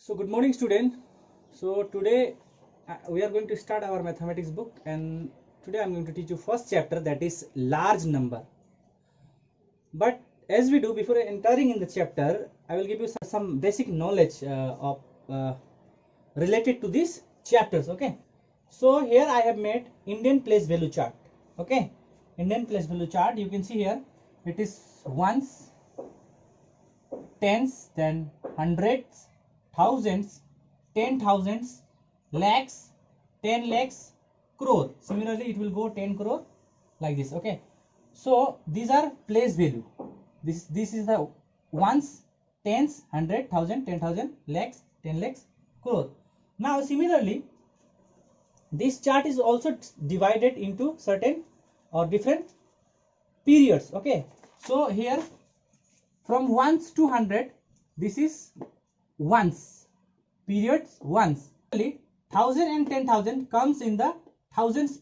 So good morning student. So today we are going to start our mathematics book, and today I am going to teach you first chapter, that is large number. But as we do, before entering in the chapter, I will give you some basic knowledge of related to these chapters. Okay. So here I have made Indian place value chart. Okay. Indian place value chart. You can see here it is ones, tens, then hundreds, thousands, 10,000s, lakhs, 10 lakhs, crore. Similarly, it will go 10 crore like this. Okay. So these are place value. This is the ones, tens, 100, 1000, 10,000, lakhs, 10 lakhs, crore. Now similarly, this chart is also divided into certain or different periods. Okay. So here from ones to 100, this is ones, periods ones. 1000 and 10,000 comes in the thousands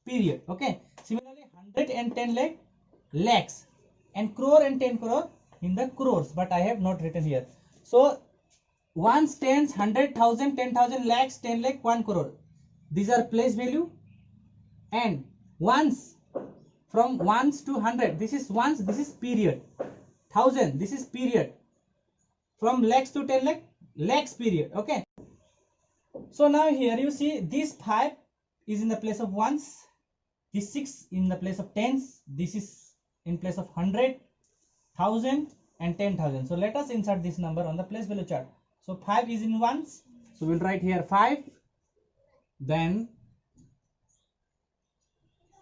period. Okay. Similarly 100 and 10 lakh, lakhs, and crore and 10 crore in the crores, but I have not written here. So ones, tens, 100,000, 10,000, lakhs, 10 lakh, 1 crore, these are place value. And ones, from ones to 100, this is ones, this is period. 1000, this is period. From lakhs to 10 lakh, lakhs period. Okay. So now here you see this 5 is in the place of ones, this 6 in the place of tens, this is in place of 100, 1000 and 10,000. So let us insert this number on the place value chart. So 5 is in ones, so we'll write here 5. Then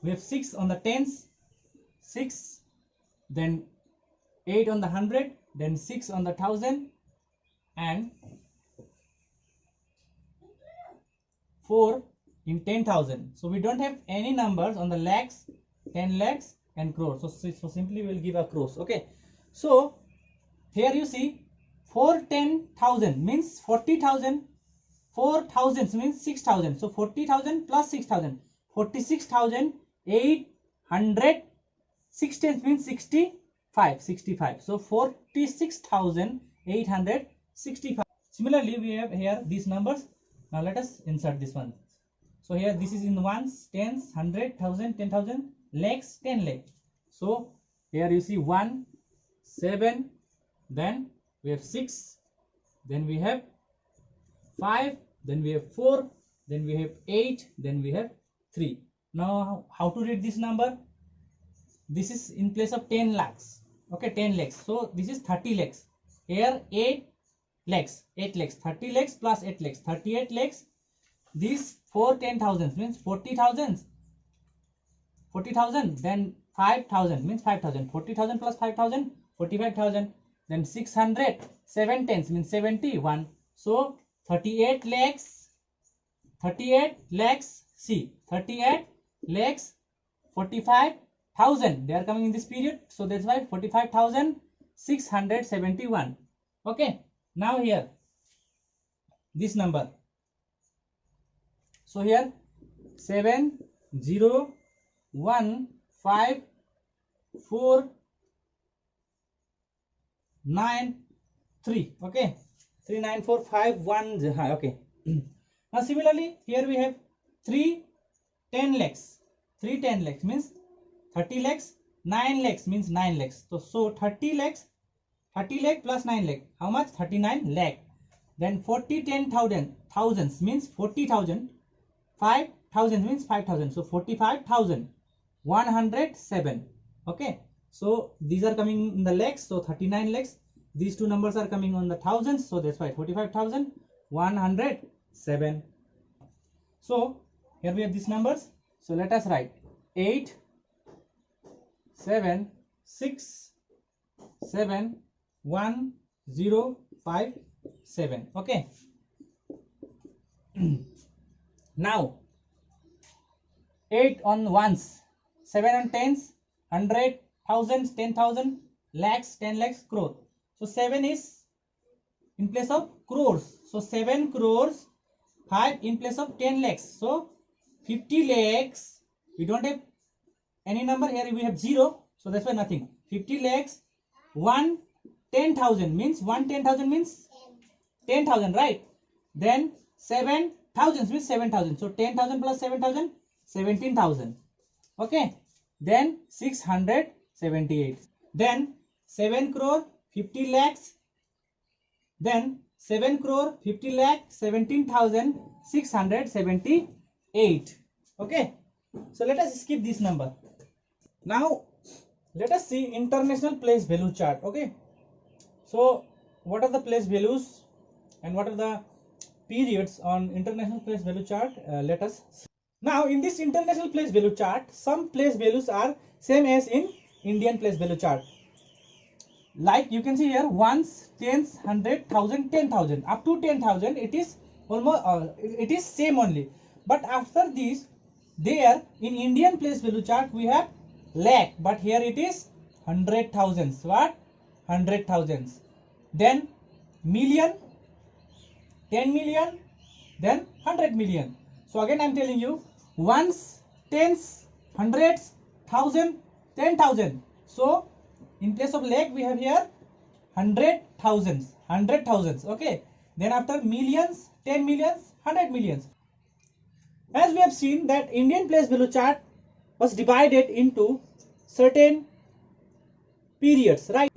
we have 6 on the tens, 6, then 8 on the 100, then 6 on the 1000, and 4 in 10,000. So we don't have any numbers on the lakhs, 10 lakhs and crores. So simply we will give a crores. Okay. So here you see 4 10,000 means 40,000. 4,000 means 6,000. So 40,000 plus 6,000, 46,800. 6 tens means 65. So 46,865. Similarly, we have here these numbers. Now let us insert this one. So here this is in ones, tens, 100, 1000, 10,000, lakhs, 10 lakh. So here you see 1, 7, then we have 6, then we have 5, then we have 4, then we have 8, then we have 3. Now how to read this number? This is in place of 10 lakhs. Okay, 10 lakhs. So this is 30 lakhs. Here 8 lakhs, 8 lakhs, 30 lakhs plus 8 lakhs, 38 lakhs. These 4 10,000 means 40,000, 40,000, then 5,000 means 5,000, 40,000 plus 5,000, 45,000, then 600, 7 tens means 71. So 38 lakhs, 38 lakhs, see 38 lakhs, 45,000, they are coming in this period. So that's why 45,671. Okay. Now here this number. So here 7 0 1 5 4 9 3. Okay. 3 9 4 5 1. Okay. Now similarly here we have 3 10 lakhs. 3 10 lakhs means 30 lakhs. 9 lakhs means 9 lakhs. So 30 lakhs, 30 lakh plus 9 lakh. How much? 39 lakh. Then 40 10,000 thousands means 40,000. 5,000 means 5,000. So 45,107. Okay. So these are coming in the lakhs. So 39 lakhs. These two numbers are coming on the thousands. So that's why 45,107. So here we have these numbers. So let us write 8 7 6 7 1 0 5 7. Okay. Now 8 on ones, 7 on tens, 100, thousands, 10,000, lakhs, 10 lakhs, crore. So 7 is in place of crores. So 7 crores, 5 in place of 10 lakhs. So 50 lakhs. We don't have any number here. We have 0. So that's why nothing. 50 lakhs, 1 10,000 means 1 10,000 means 10,000, right? Then 7,000 means 7,000. So 10,000 plus 7,000, 17,000. Okay. Then 678. Then 7 crore 50 lakhs. Then 7 crore 50 lakh 17,678. Okay. So let us skip this number. Now let us see international place value chart. Okay. So what are the place values and what are the periods on international place value chart? Let us see. Now in this international place value chart, some place values are same as in Indian place value chart. Like you can see here, ones, tens, 100, 1,000, 10,000. Up to 10,000 it is almost it is same only. But after this, there in Indian place value chart we have lakh, but here it is 100,000s. What? 100,000s. Then million, 10 million, then 100 million. So again I am telling you, ones, tens, hundreds, 1,000, 10,000. So in place of lakh we have here 100,000s. Okay. Then after millions, 10 millions, 100 millions. As we have seen that Indian place value chart was divided into certain periods, right?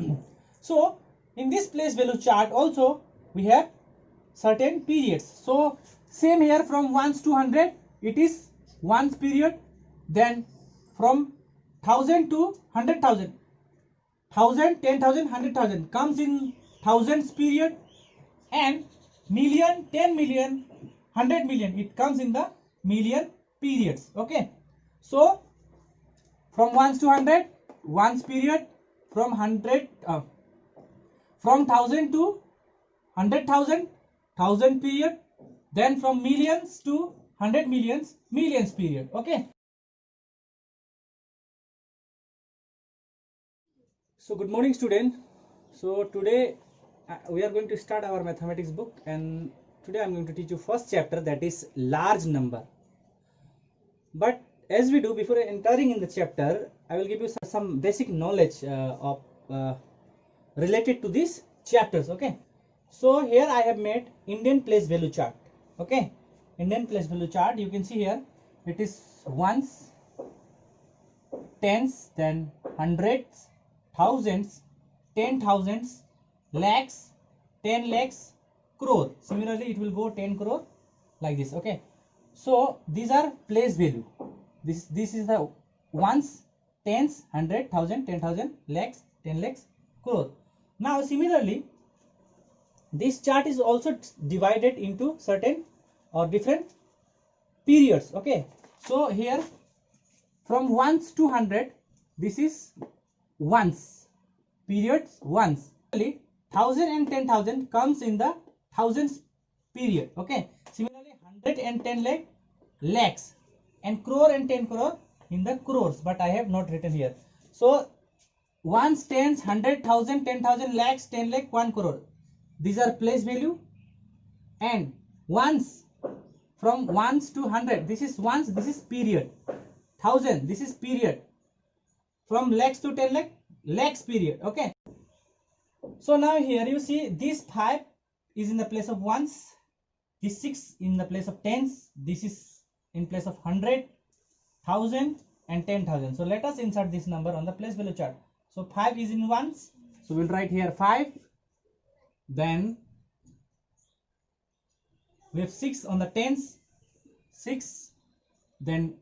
So in this place value chart also we have certain periods. So same here, from ones to 100 it is ones period. Then from 1,000 to 100,000, 1,000, 10,000, 100,000 comes in thousands period. And million, 10 million, 100 million, it comes in the million periods. Okay. So from ones to 100, ones period. From 100 from 1,000 to 100,000, 1,000 period. Then from millions to 100 millions, millions period. Okay. So good morning student. So today we are going to start our mathematics book, and today I am going to teach you first chapter, that is large number. But as we do, before entering in the chapter, I will give you some basic knowledge related to these chapters. Okay. So here I have made Indian place value chart. Okay. Indian place value chart, you can see here it is ones, tens, then hundreds, thousands, 10,000s, lakhs, 10 lakhs, crore. Similarly it will go 10 crore like this. Okay. So these are place value. This is the ones, tens, 100, 1,000, 10,000, lakhs, 10 lakhs, crore. Now similarly this chart is also divided into certain or different periods. Okay. So here from ones to 100, this is ones periods, ones. 1,000 and 10,000 comes in the thousands period. Okay. Similarly 100 and 10 lakh, lakhs, and crore and 10 crore in the crores, but I have not written here. So ones, tens, 100,000, 10,000, lakhs, 10 lakh, 1 crore. These are place value. And ones, from ones to 100, this is ones, this is period. 1,000, this is period. From lakhs to 10 lakh, lakhs period. Okay. So now here you see this 5 is in the place of ones, this 6 in the place of tens, this is in place of 100, 1,000 and 10,000. So let us insert this number on the place value chart. So 5 is in ones, so we'll write here 5. Then we have 6 on the tens, 6, then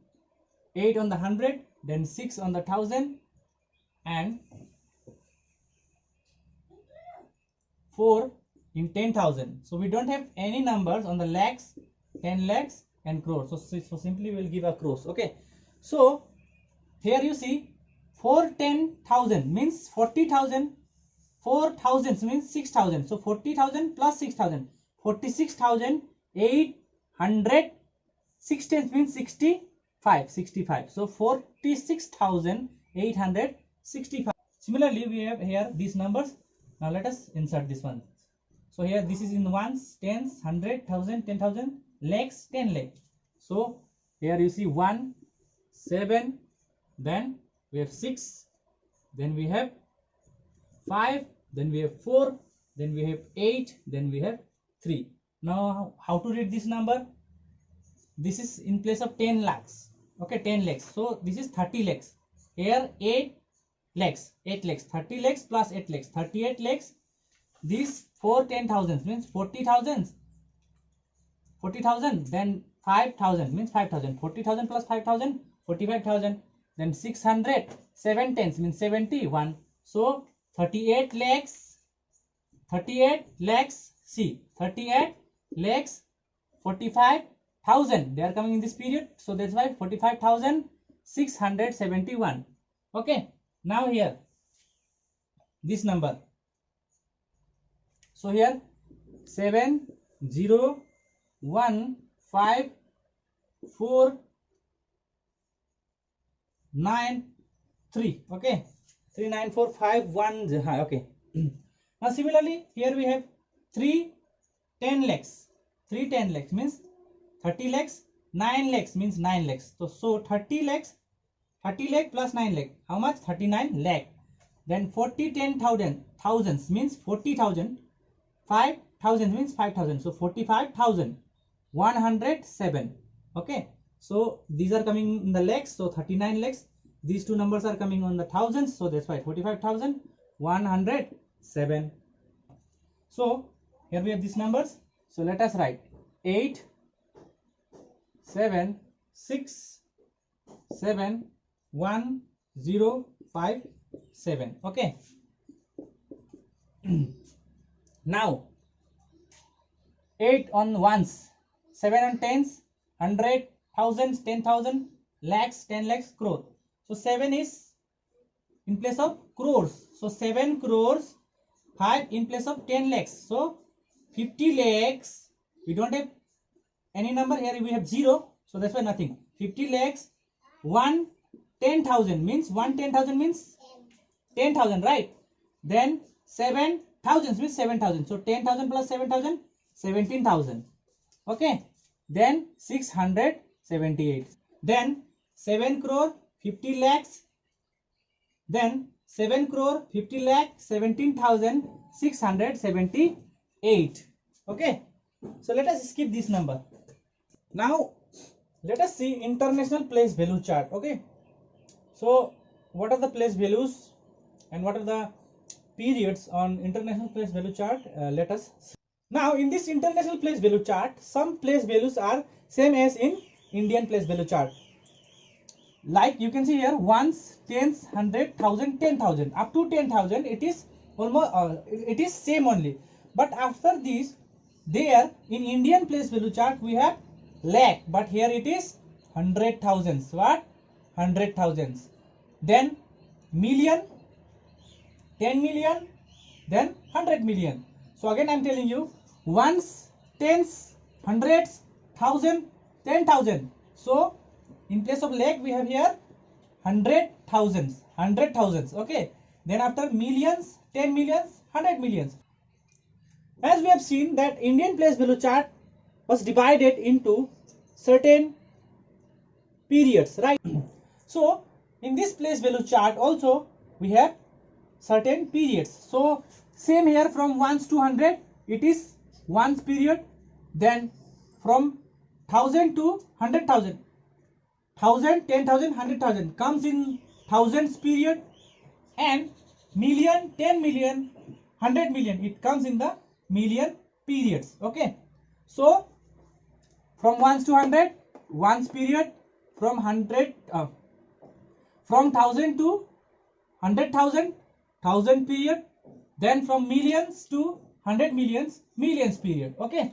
8 on the 100, then 6 on the 1,000, and 4 in 10,000. So we don't have any numbers on the lakhs, 10 lakhs and crores. So simply we will give a crores. Okay. So here you see 4 10,000 means 40,000. 4,000 means 6,000. So 40,000 plus 6,000, 46,800. 6 tens means 65. So 46,865. Similarly we have here these numbers. Now let us insert this one. So here this is in ones, tens, 100, 1,000, 10,000, lakhs, 10 lakh. So here you see 1, 7, then we have 6, then we have 5, then we have 4, then we have 8, then we have 3. Now how to read this number? This is in place of 10 lakhs. Okay, 10 lakhs. So this is 30 lakhs. Here 8 lakhs. 8 lakhs. 30 lakhs plus 8 lakhs. 38 lakhs. This 4 10,000 means 40,000. 40,000. Then 5,000 means 5,000. 40,000 plus 5,000. 45,000. Then 600. 7 tens means 71. So 38 lakhs. 38 lakhs. See, 38 lakhs. 45,000. They are coming in this period. So that's why 45,671. Okay. Now here this number. So here 7015493. Okay, 39451. Okay. Now similarly here we have 3 10 lakhs. 3 10 lakhs means 30 lakhs. 9 lakhs means 9 lakhs. So 30 lakhs, 30 lakh plus 9 lakh. How much? 39 lakh. Then 40 10,000 thousands means 40,000. 5,000 means 5,000. So 45,107. Okay. So these are coming in the lakhs. So 39 lakhs. These two numbers are coming on the thousands. So that's why 45,107. So here we have these numbers. So let us write 8 7 6 7 1 0 5 7. Okay. Now 8 on ones, 7 on tens, 100, thousands, 10,000, lakhs, 10 lakhs, crore. So 7 is in place of crores. So 7 crores, 5 in place of 10 lakhs. So 50 lakhs. We don't have any number here. We have 0. So that's why nothing. 50 lakhs, 1 10,000 means 1 10,000 means 10,000, right? Then 7 thousands means 7,000. So 10,000 plus 7,000, 17,000. Okay. Then 678. Then 7 crore 50 lakhs. Then 7 crore 50 lakh 17,678. Okay. So let us skip this number. Now let us see international place value chart. Okay. So what are the place values and what are the periods on international place value chart? Let us see. Now in this international place value chart, some place values are same as in Indian place value chart. Like you can see here, ones, tens, 100, 1,000, 10,000. Up to 10,000 it is almost it is same only. But after this, there in Indian place value chart we have lakh, but here it is 100,000s. What? 100,000s. Then million, 10 million, then 100 million. So again I am telling you, ones, tens, hundreds, 1,000, 10,000. So in place of lakh we have here 100,000s, 100,000s. Okay. Then after millions, 10 millions, 100 millions. As we have seen that Indian place value chart was divided into certain periods, right? So in this place value chart also we have certain periods. So same here, from ones to 100 it is ones period. Then from 1,000 to 100,000, 1,000, 10,000, 100,000 comes in thousands period. And million, 10 million, 100 million, it comes in the million periods. Okay. So from ones to 100, ones period. From 100 from 1,000 to 100,000, 1,000 period. Then from millions to 100 millions, millions period. Okay.